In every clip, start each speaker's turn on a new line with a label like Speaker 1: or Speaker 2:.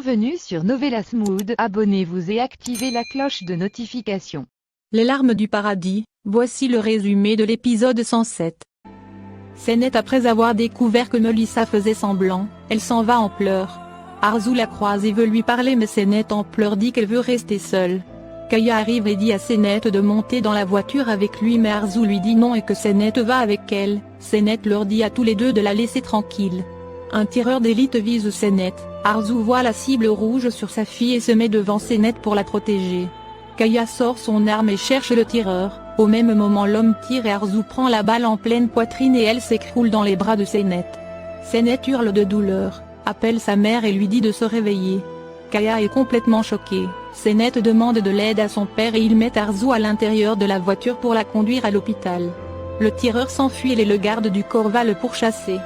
Speaker 1: Bienvenue sur Novelas Mood, abonnez-vous et activez la cloche de notification.
Speaker 2: Les larmes du paradis, voici le résumé de l'épisode 107. Sennett après avoir découvert que Melissa faisait semblant, elle s'en va en pleurs. Arzu la croise et veut lui parler mais Sennett en pleurs dit qu'elle veut rester seule. Kaya arrive et dit à Sennett de monter dans la voiture avec lui mais Arzu lui dit non et que Sennett va avec elle. Sennett leur dit à tous les deux de la laisser tranquille. Un tireur d'élite vise Sennett. Arzu voit la cible rouge sur sa fille et se met devant Sennett pour la protéger. Kaya sort son arme et cherche le tireur. Au même moment l'homme tire et Arzu prend la balle en pleine poitrine et elle s'écroule dans les bras de Sennett. Sennett hurle de douleur, appelle sa mère et lui dit de se réveiller. Kaya est complètement choquée. Sennett demande de l'aide à son père et il met Arzu à l'intérieur de la voiture pour la conduire à l'hôpital. Le tireur s'enfuit et le garde du corps va le pourchasser.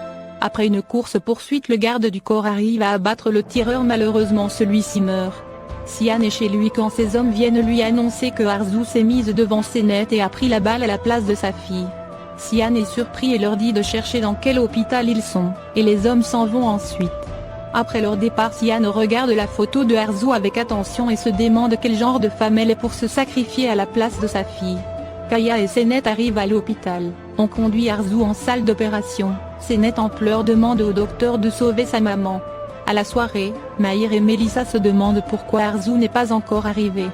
Speaker 2: Après une course-poursuite le garde du corps arrive à abattre le tireur, malheureusement celui-ci meurt. Sian est chez lui quand ses hommes viennent lui annoncer que Arzu s'est mise devant Sennett et a pris la balle à la place de sa fille. Sian est surpris et leur dit de chercher dans quel hôpital ils sont, et les hommes s'en vont ensuite. Après leur départ Sian regarde la photo de Arzu avec attention et se demande quel genre de femme elle est pour se sacrifier à la place de sa fille. Kaya et Sennett arrivent à l'hôpital. On conduit Arzu en salle d'opération. Sennett en pleurs demande au docteur de sauver sa maman. À la soirée, Mahir et Melissa se demandent pourquoi Arzu n'est pas encore arrivé.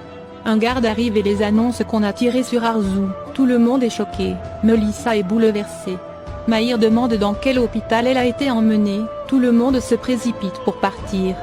Speaker 2: Un garde arrive et les annonce qu'on a tiré sur Arzu. Tout le monde est choqué. Melissa est bouleversée. Mahir demande dans quel hôpital elle a été emmenée. Tout le monde se précipite pour partir.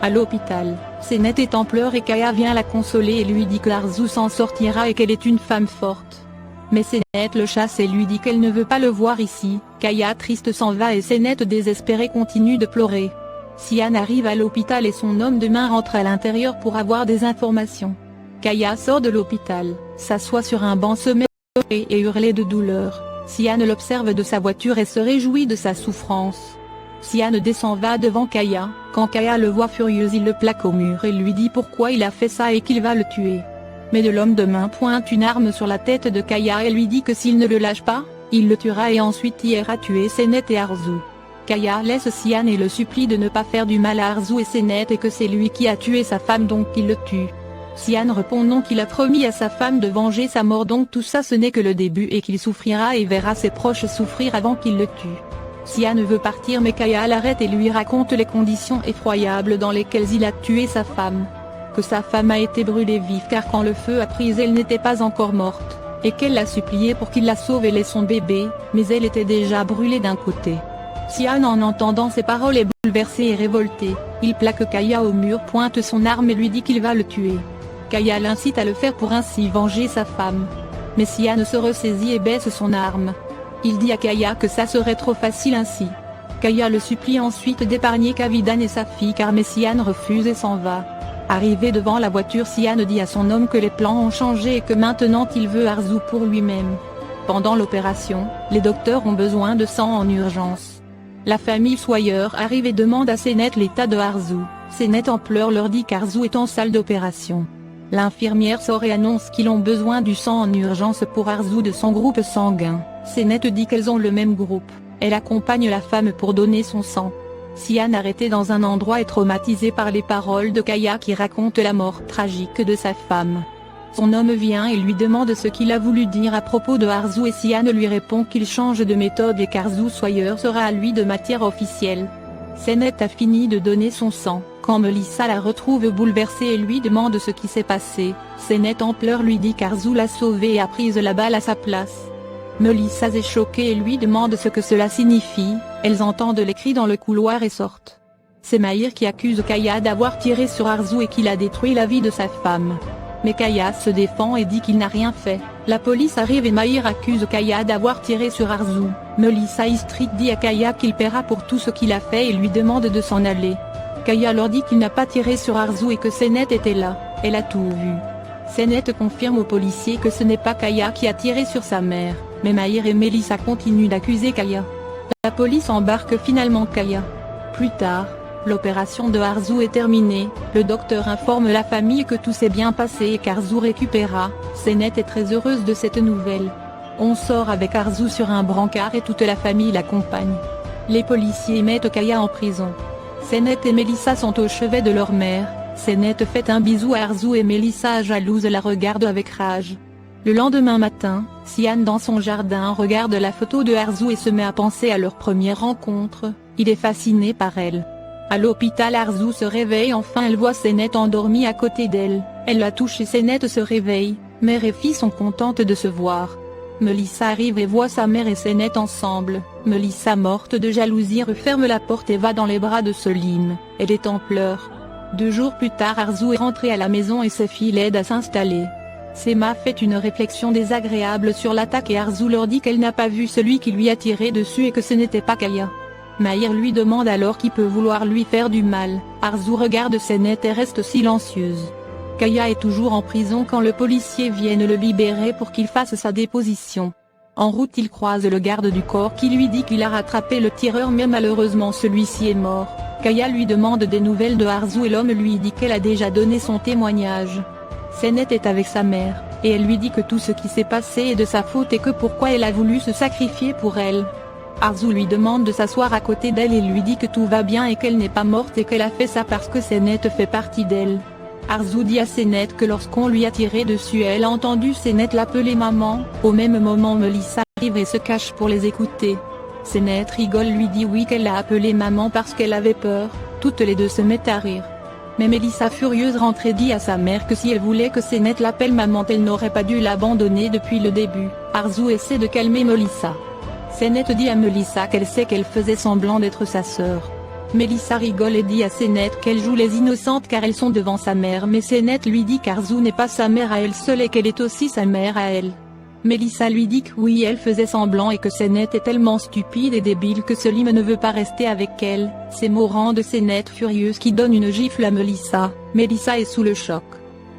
Speaker 2: À l'hôpital, Sennett est en pleurs et Kaya vient la consoler et lui dit que Arzu s'en sortira et qu'elle est une femme forte. Mais Sennett le chasse et lui dit qu'elle ne veut pas le voir ici. Kaya triste s'en va et Sennett désespéré continue de pleurer. Sian arrive à l'hôpital et son homme de main rentre à l'intérieur pour avoir des informations. Kaya sort de l'hôpital, s'assoit sur un banc, se met à pleurer et hurler de douleur. Sian l'observe de sa voiture et se réjouit de sa souffrance. Sian descend va devant Kaya. Quand Kaya le voit furieuse il le plaque au mur et lui dit pourquoi il a fait ça et qu'il va le tuer. Mais de l'homme de main pointe une arme sur la tête de Kaya et lui dit que s'il ne le lâche pas, il le tuera et ensuite ira tuer Sennett et Arzu. Kaya laisse Sian et le supplie de ne pas faire du mal à Arzu et Sennett et que c'est lui qui a tué sa femme donc qu'il le tue. Sian répond non, qu'il a promis à sa femme de venger sa mort donc tout ça ce n'est que le début et qu'il souffrira et verra ses proches souffrir avant qu'il le tue. Sian veut partir mais Kaya l'arrête et lui raconte les conditions effroyables dans lesquelles il a tué sa femme. Que sa femme a été brûlée vive car quand le feu a pris elle n'était pas encore morte, et qu'elle l'a supplié pour qu'il la sauve et laisse son bébé, mais elle était déjà brûlée d'un côté. Sian en entendant ces paroles est bouleversé et révolté, il plaque Kaya au mur, pointe son arme et lui dit qu'il va le tuer. Kaya l'incite à le faire pour ainsi venger sa femme. Mais Sian se ressaisit et baisse son arme. Il dit à Kaya que ça serait trop facile ainsi. Kaya le supplie ensuite d'épargner Kavidan et sa fille car Sian refuse et s'en va. Arrivé devant la voiture Sian dit à son homme que les plans ont changé et que maintenant il veut Arzu pour lui-même. Pendant l'opération, les docteurs ont besoin de sang en urgence. La famille Sawyer arrive et demande à Sennett l'état de Arzu. Sennett en pleurs leur dit qu'Arzu est en salle d'opération. L'infirmière sort et annonce qu'ils ont besoin du sang en urgence pour Arzu de son groupe sanguin. Sennett dit qu'elles ont le même groupe. Elle accompagne la femme pour donner son sang. Sian arrêté dans un endroit est traumatisé par les paroles de Kaya qui raconte la mort tragique de sa femme. Son homme vient et lui demande ce qu'il a voulu dire à propos de Arzu et Sian lui répond qu'il change de méthode et qu'Arzu Sawyer sera à lui de matière officielle. Sennett a fini de donner son sang, quand Melissa la retrouve bouleversée et lui demande ce qui s'est passé. Sennett en pleurs lui dit qu'Arzu l'a sauvée et a pris la balle à sa place. Melissa est choquée et lui demande ce que cela signifie. Elles entendent les cris dans le couloir et sortent. C'est Mahir qui accuse Kaya d'avoir tiré sur Arzu et qu'il a détruit la vie de sa femme. Mais Kaya se défend et dit qu'il n'a rien fait. La police arrive et Mahir accuse Kaya d'avoir tiré sur Arzu. Melissa Istrid dit à Kaya qu'il paiera pour tout ce qu'il a fait et lui demande de s'en aller. Kaya leur dit qu'il n'a pas tiré sur Arzu et que Sennett était là, elle a tout vu. Sennett confirme aux policiers que ce n'est pas Kaya qui a tiré sur sa mère, mais Mahir et Melissa continuent d'accuser Kaya. La police embarque finalement Kaya. Plus tard, l'opération de Arzu est terminée, le docteur informe la famille que tout s'est bien passé et qu'Arzu récupéra. Sennett est très heureuse de cette nouvelle. On sort avec Arzu sur un brancard et toute la famille l'accompagne. Les policiers mettent Kaya en prison. Senet et Mélissa sont au chevet de leur mère. Senet fait un bisou à Arzu et Mélissa, jalouse, la regarde avec rage. Le lendemain matin, Sian dans son jardin regarde la photo de Arzu et se met à penser à leur première rencontre. Il est fasciné par elle. À l'hôpital, Arzu se réveille enfin, elle voit Senet endormie à côté d'elle. Elle la touche et Senet se réveille. Mère et fille sont contentes de se voir. Mélissa arrive et voit sa mère et Senet ensemble. Mélissa, morte de jalousie, referme la porte et va dans les bras de Selim. Elle est en pleurs. 2 jours plus tard, Arzu est rentrée à la maison et ses filles l'aident à s'installer. Sema fait une réflexion désagréable sur l'attaque et Arzu leur dit qu'elle n'a pas vu celui qui lui a tiré dessus et que ce n'était pas Kaya. Mahir lui demande alors qui peut vouloir lui faire du mal. Arzu regarde Senet et reste silencieuse. Kaya est toujours en prison quand le policier vient le libérer pour qu'il fasse sa déposition. En route, il croise le garde du corps qui lui dit qu'il a rattrapé le tireur, mais malheureusement celui-ci est mort. Kaya lui demande des nouvelles de Arzu et l'homme lui dit qu'elle a déjà donné son témoignage. Senet est avec sa mère, et elle lui dit que tout ce qui s'est passé est de sa faute et que pourquoi elle a voulu se sacrifier pour elle. Arzu lui demande de s'asseoir à côté d'elle et lui dit que tout va bien et qu'elle n'est pas morte et qu'elle a fait ça parce que Senet fait partie d'elle. Arzu dit à Senet que lorsqu'on lui a tiré dessus, elle a entendu Senet l'appeler maman. Au même moment, Mélissa arrive et se cache pour les écouter. Senet rigole, lui dit oui qu'elle l'a appelée maman parce qu'elle avait peur. Toutes les deux se mettent à rire. Mais Mélissa, furieuse, rentre et dit à sa mère que si elle voulait que Senet l'appelle maman, elle n'aurait pas dû l'abandonner depuis le début. Arzu essaie de calmer Mélissa. Senet dit à Mélissa qu'elle sait qu'elle faisait semblant d'être sa sœur. Mélissa rigole et dit à Senet qu'elle joue les innocentes car elles sont devant sa mère, mais Senet lui dit qu'Arzu n'est pas sa mère à elle seule et qu'elle est aussi sa mère à elle. Mélissa lui dit que oui, elle faisait semblant et que Senet est tellement stupide et débile que Selim ne veut pas rester avec elle. Ces mots rendent Senet furieuse qui donne une gifle à Mélissa. Mélissa est sous le choc.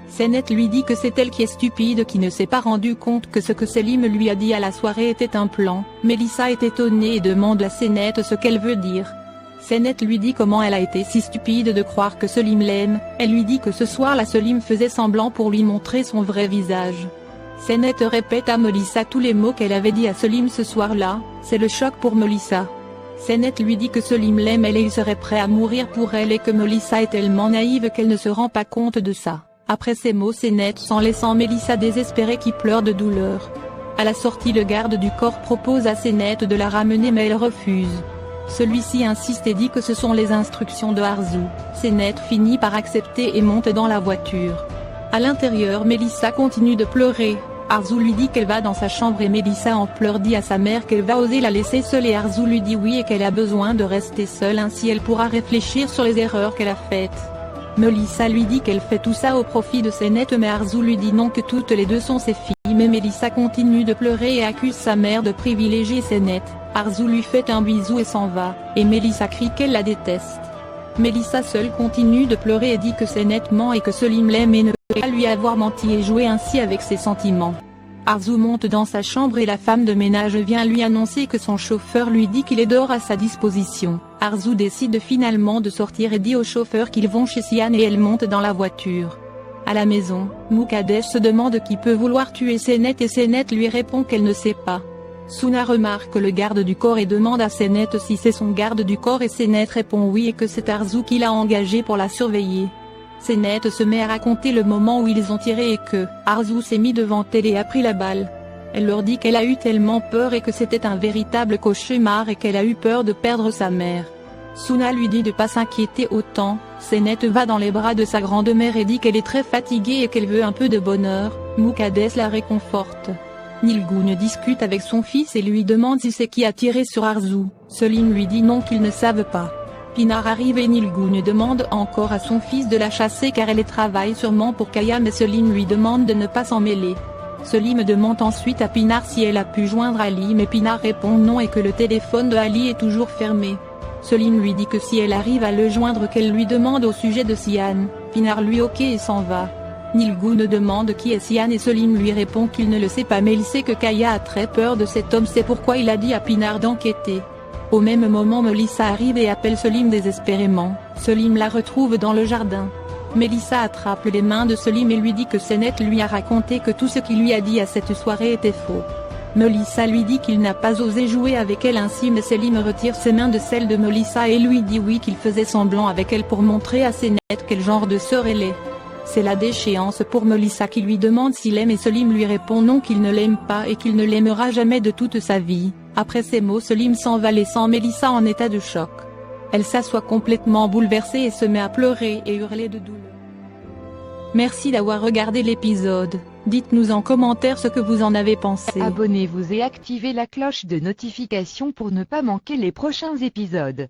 Speaker 2: Senet lui dit que c'est elle qui est stupide, qui ne s'est pas rendu compte que ce que Selim lui a dit à la soirée était un plan. Mélissa est étonnée et demande à Senet ce qu'elle veut dire. Senet lui dit comment elle a été si stupide de croire que Selim l'aime. Elle lui dit que ce soir-là Selim faisait semblant pour lui montrer son vrai visage. Senet répète à Mélissa tous les mots qu'elle avait dit à Selim ce soir-là. C'est le choc pour Mélissa. Senet lui dit que Selim l'aime et il serait prêt à mourir pour elle et que Mélissa est tellement naïve qu'elle ne se rend pas compte de ça. Après ces mots, Senet s'en laissant Mélissa désespérée qui pleure de douleur. À la sortie, le garde du corps propose à Senet de la ramener mais elle refuse. Celui-ci insiste et dit que ce sont les instructions de Arzu. Senet finit par accepter et monte dans la voiture. À l'intérieur, Mélissa continue de pleurer. Arzu lui dit qu'elle va dans sa chambre et Mélissa en pleurs dit à sa mère qu'elle va oser la laisser seule et Arzu lui dit oui et qu'elle a besoin de rester seule, ainsi elle pourra réfléchir sur les erreurs qu'elle a faites. Mélissa lui dit qu'elle fait tout ça au profit de Senet mais Arzu lui dit non, que toutes les deux sont ses filles, mais Mélissa continue de pleurer et accuse sa mère de privilégier Senet. Arzu lui fait un bisou et s'en va, et Mélissa crie qu'elle la déteste. Mélissa seule continue de pleurer et dit que Senet ment et que Selim l'aime et ne peut pas lui avoir menti et jouer ainsi avec ses sentiments. Arzu monte dans sa chambre et la femme de ménage vient lui annoncer que son chauffeur lui dit qu'il est dehors à sa disposition. Arzu décide finalement de sortir et dit au chauffeur qu'ils vont chez Sian et elle monte dans la voiture. À la maison, Mukadesh se demande qui peut vouloir tuer Senet et Senet lui répond qu'elle ne sait pas. Suna remarque le garde du corps et demande à Senet si c'est son garde du corps et Senet répond oui et que c'est Arzu qui l'a engagé pour la surveiller. Senet se met à raconter le moment où ils ont tiré et que Arzu s'est mis devant elle et a pris la balle. Elle leur dit qu'elle a eu tellement peur et que c'était un véritable cauchemar et qu'elle a eu peur de perdre sa mère. Suna lui dit de pas s'inquiéter autant. Senet va dans les bras de sa grande-mère et dit qu'elle est très fatiguée et qu'elle veut un peu de bonheur. Mukadesh la réconforte. Nilgun discute avec son fils et lui demande si c'est qui a tiré sur Arzu. Selim lui dit non, qu'ils ne savent pas. Pinar arrive et Nilgun demande encore à son fils de la chasser car elle travaille sûrement pour Kaya, mais Selim lui demande de ne pas s'en mêler. Selim demande ensuite à Pinar si elle a pu joindre Ali, mais Pinar répond non et que le téléphone de Ali est toujours fermé. Selim lui dit que si elle arrive à le joindre qu'elle lui demande au sujet de Sian. Pinar lui ok et s'en va. Nilgun demande qui est Sian et Selim lui répond qu'il ne le sait pas mais il sait que Kaya a très peur de cet homme, c'est pourquoi il a dit à Pinar d'enquêter. Au même moment Mélissa arrive et appelle Selim désespérément. Selim la retrouve dans le jardin. Mélissa attrape les mains de Selim et lui dit que Senet lui a raconté que tout ce qu'il lui a dit à cette soirée était faux. Melissa lui dit qu'il n'a pas osé jouer avec elle ainsi, mais Selim retire ses mains de celles de Melissa et lui dit oui, qu'il faisait semblant avec elle pour montrer assez net quel genre de sœur elle est. C'est la déchéance pour Melissa qui lui demande s'il aime et Selim lui répond non, qu'il ne l'aime pas et qu'il ne l'aimera jamais de toute sa vie. Après ces mots, Selim s'en va laissant Melissa en état de choc. Elle s'assoit complètement bouleversée et se met à pleurer et hurler de douleur. Merci d'avoir regardé l'épisode. Dites-nous en commentaire ce que vous en avez pensé.
Speaker 1: Abonnez-vous et activez la cloche de notification pour ne pas manquer les prochains épisodes.